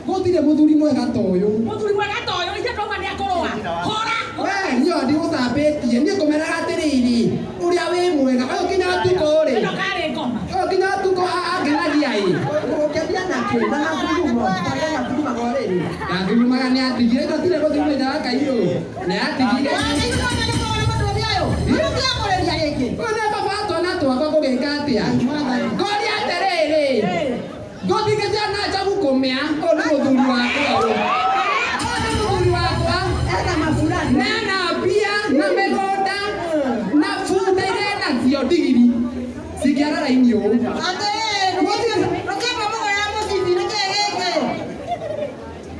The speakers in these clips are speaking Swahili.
Gutire muthuri mwega ta uyu. Muthuri mwega ta uyu ni ndoma ni akoroa. Hora. We nyo ndi gutambitie ni kumeraga atiriri. Uria wi mwega. Uyu kinya tuko ri. Ino kare ngoma. Uyu kinya tuko agenagia i. Ukendia nake na nguruma. Kaya nguruma goreri. Nguruma ni atigire gutire guthuri nda kairo. Ni atigire. Ona baba tona twakwa kugeka atia. Ngori atiriri. Ngotigeze na jabu kumia. Ona muthuri wakwa. Muthuri wakwa. Eka mafulani. Nana pia na megoda. Na futa ile na zio digiri. Sikiara raini yo.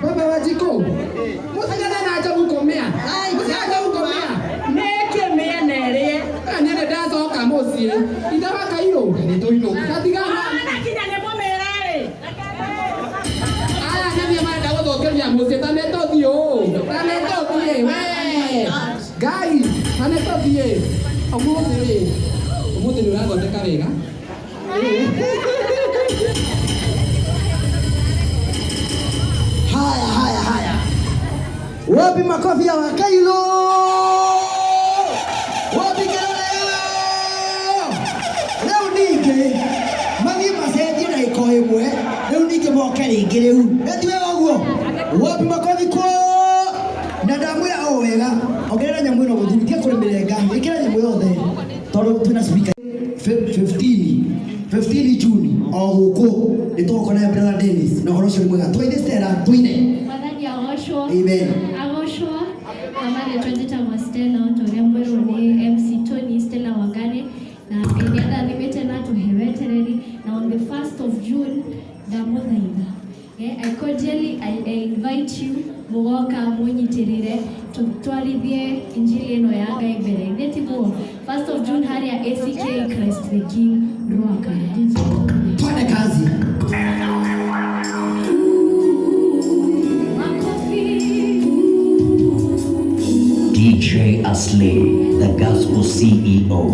Baba wajiko. Musigana na jabu kumia. Jabu kumia. Neke mea nere. Nene dazo kamosi. Itawa kairo. Ni toino. Katigana. Ana kinya ne momerare. Aya nani amanda guthokeria mucie taneto thio. Taneto thie we. Gai, taneto thie. Umuthi ni urathondeka wega. Haya. Wapi makofi ya Wakailo? Wapi kelele? Leo nige magi macenjie na iko imwe. Leo nige moke ringi riu. Eti wewe uguo. Wapi makofi kwa na ndamwira o wega. Ongerera nyamu ino guthurikia kuremerenga. Ikira nyamu yothe. Tondu twina speaker 15 June o guku nitoko na brother Dennis na horo cio mwega twaine Stella twine Madhani agoshwo. Amen. Agoshwo. Amane twendeta mwa Stella otorembero ni MC Tony Stella Wangane na eniada nimete na tuhewetereri na on the 1st of June da muthaitha. I cordially invite you mugoka munyitirire tutwarithie injili ino ya Ngai mbere. Netigo 1st of June haria ACK Christ the King Ruaka. Twende kazi. DJ Aslay, the gospel CEO.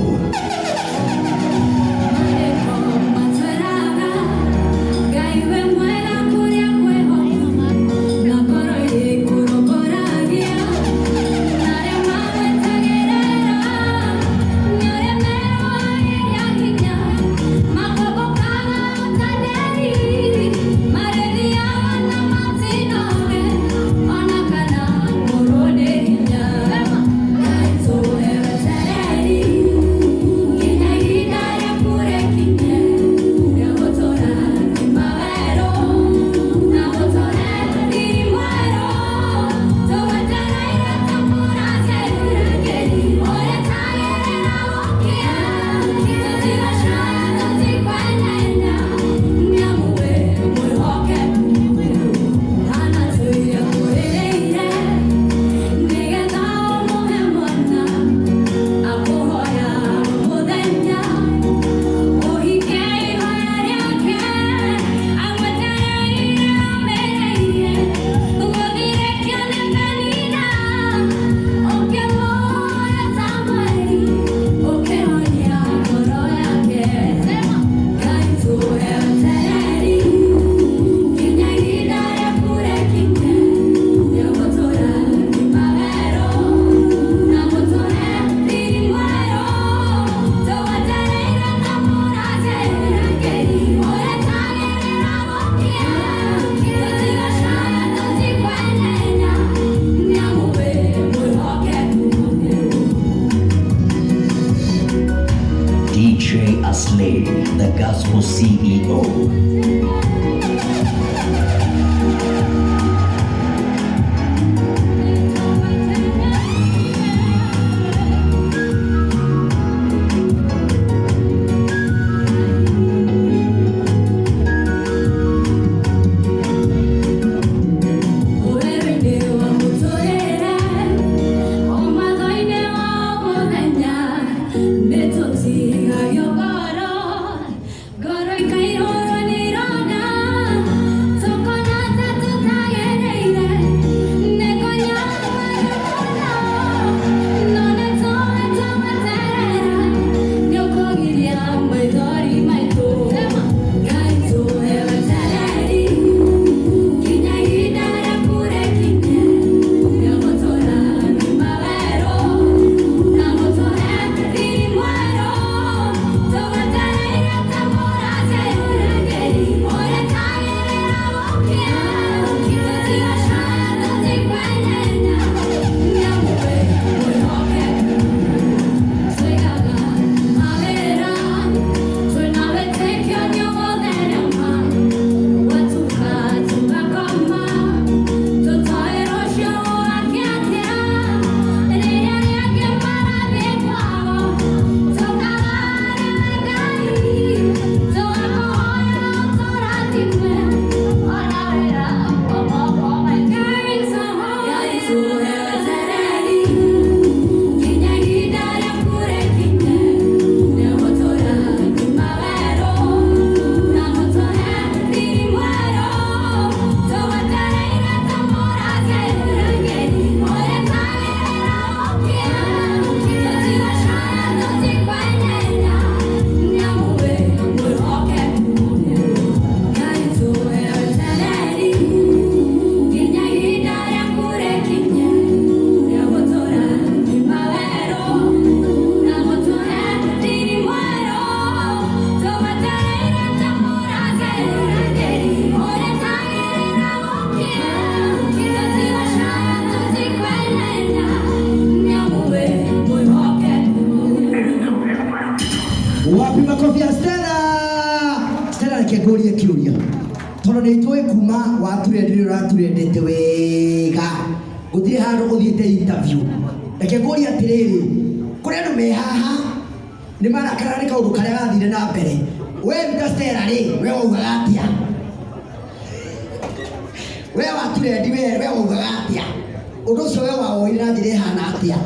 tondå nä itå kuma waturendire raturendete wega gå tirä handå gå thiä te interview reke ngå ria atä rä rä kå rä andå me haha nä marakara nä kaå ndå karä a gathire na mbere we Stella rä we waugaga atä a we waturendi we waugaga atä a å ndå å cio we wawoire na njä ra ä hana atä a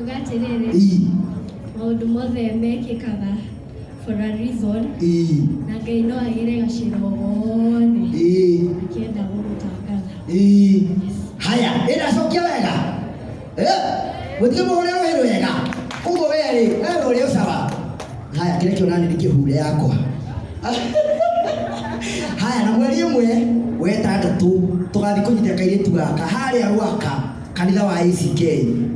Ugatiriri maundu mothe mekikaga for a reason na Ngai no agire gaciro gothe akienda gũgũtangatha. Haya ĩracokia wega gũtirĩ mũhũre rũhĩ rwega ũguo werĩ we ũrĩ ũcaba. Haya kĩrĩa kĩonani nĩ kĩhure yakwa. Haya na mweri ĩmwe wetandatũ tũgathiĩ kũnyitĩra kairĩtu gaka harĩa Rwaka kanitha wa ACK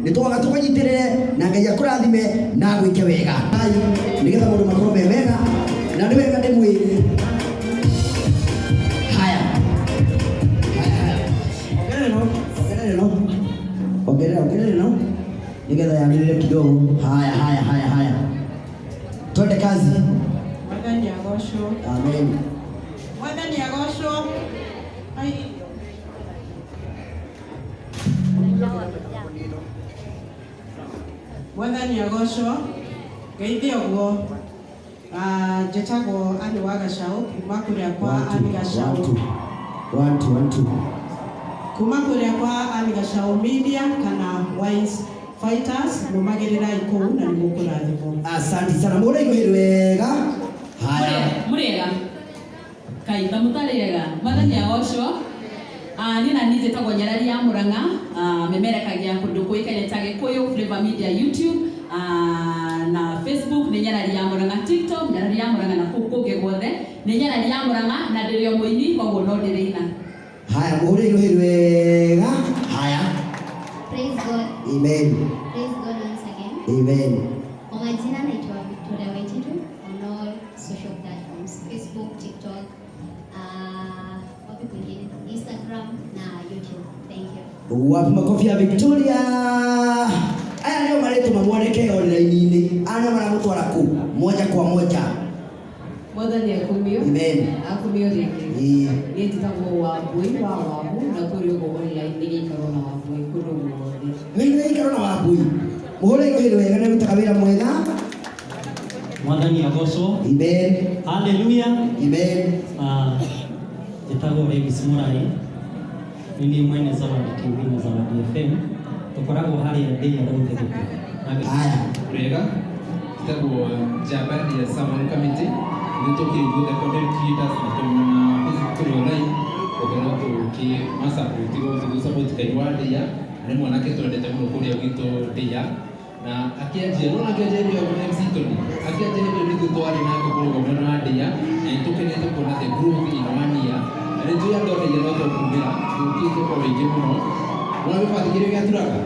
nĩ twaga tũkanyitĩrĩre na Ngai akũrathime na gwĩke wega nĩgetha maũndũ makorwo me wega na nĩ wega ndĩmwĩre. Haya ongerera no nĩgetha yagĩrĩre kidogo. Haya twende kazi. Mwathani agocwo. Amen. Mwathani agocwo. Mwathani agocwo. Geithia ũguo. Njĩtagwo Anĩ wa Gacaũ kuma kũrĩa kwa Anĩ Gacaũ. 1 2 kuma kũrĩa kwa Anĩ Gacaũ Media kana Wise Fighters mũmagĩrĩrai kũu na nĩmũkũrathimwo. Asante sana mũrĩ igũhĩrwo wega. Haya mũrĩega kaitha mũtarĩega. Mwathani agocwo. Niĩ na niĩ njĩtagwo Nyarari ya Mũrang'a, memerekagia kũndũ kũĩkaine ta Gĩkũyũ Flavour Media YouTube na Facebook nĩ Nyarari ya Mũrang'a, TikTok Nyarari ya Mũrang'a na kũu kũngĩ guothe nĩ Nyarari ya Mũrang'a na ndĩrĩ o mũini koguo no ndĩrĩina. Haya mũrĩ igũhĩrwo wega. Haya Praise God. Amen. Praise God once again. Amen. Kwa majina naitwa Victoria Waititu on all social platforms, Facebook, TikTok, wapi kwingine, Instagram na YouTube. Thank you. Wapi makofi ya Victoria. Aya ndio maretũma mwandĩke online-inĩ. Ana maramũtwara kũ moja kwa moja. Mwathani akumio. Amen. Akumio rĩngĩ. Niĩ njĩtagwo Wambui wa Wambu na kũrĩ ũguo online gĩikaro na Wambui kũndũ guothe. Wĩna gĩikaro na Wambui. Mũhũre igũhĩrwo wega na rutaga wĩra mwega. Mwathani agocwo. Amen. Hallelujah. Amen. Njĩtagwo Davis Mũrai. Nĩ niĩ mwene Zawadi TV na Zawadi FM. Tũkoragwo harĩa ndĩya Rũthegũkũ. Haya. Wega. Njĩtagwo Jabari ya Saman Committee. Nĩ tũkĩiguĩte content creators na tũmana Facebook kũrĩ online. Tũkorwo tũkĩmasapotigo tũgĩsupport kairũ wa ndĩya. Nĩ mwanake twendete mũno kũrĩa gwitũ ndĩya. Na akĩanjia no akĩanjia MC Tony. Akĩanjia nĩ twarĩ na kũgũrũ mwena wa ndĩya. Na tũkenete kuona the growth in 1 year. Na nĩ tũya ndĩya no tũkũmbĩra. Tũkĩte kwa wĩingĩ mũno. Mwana gĩbandĩ gĩa turaga.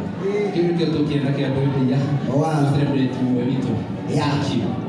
Kĩu nĩkĩo tũkĩenda kĩa ndĩya. Wow. Celebrate muwe witũ. Yeah. Thank you.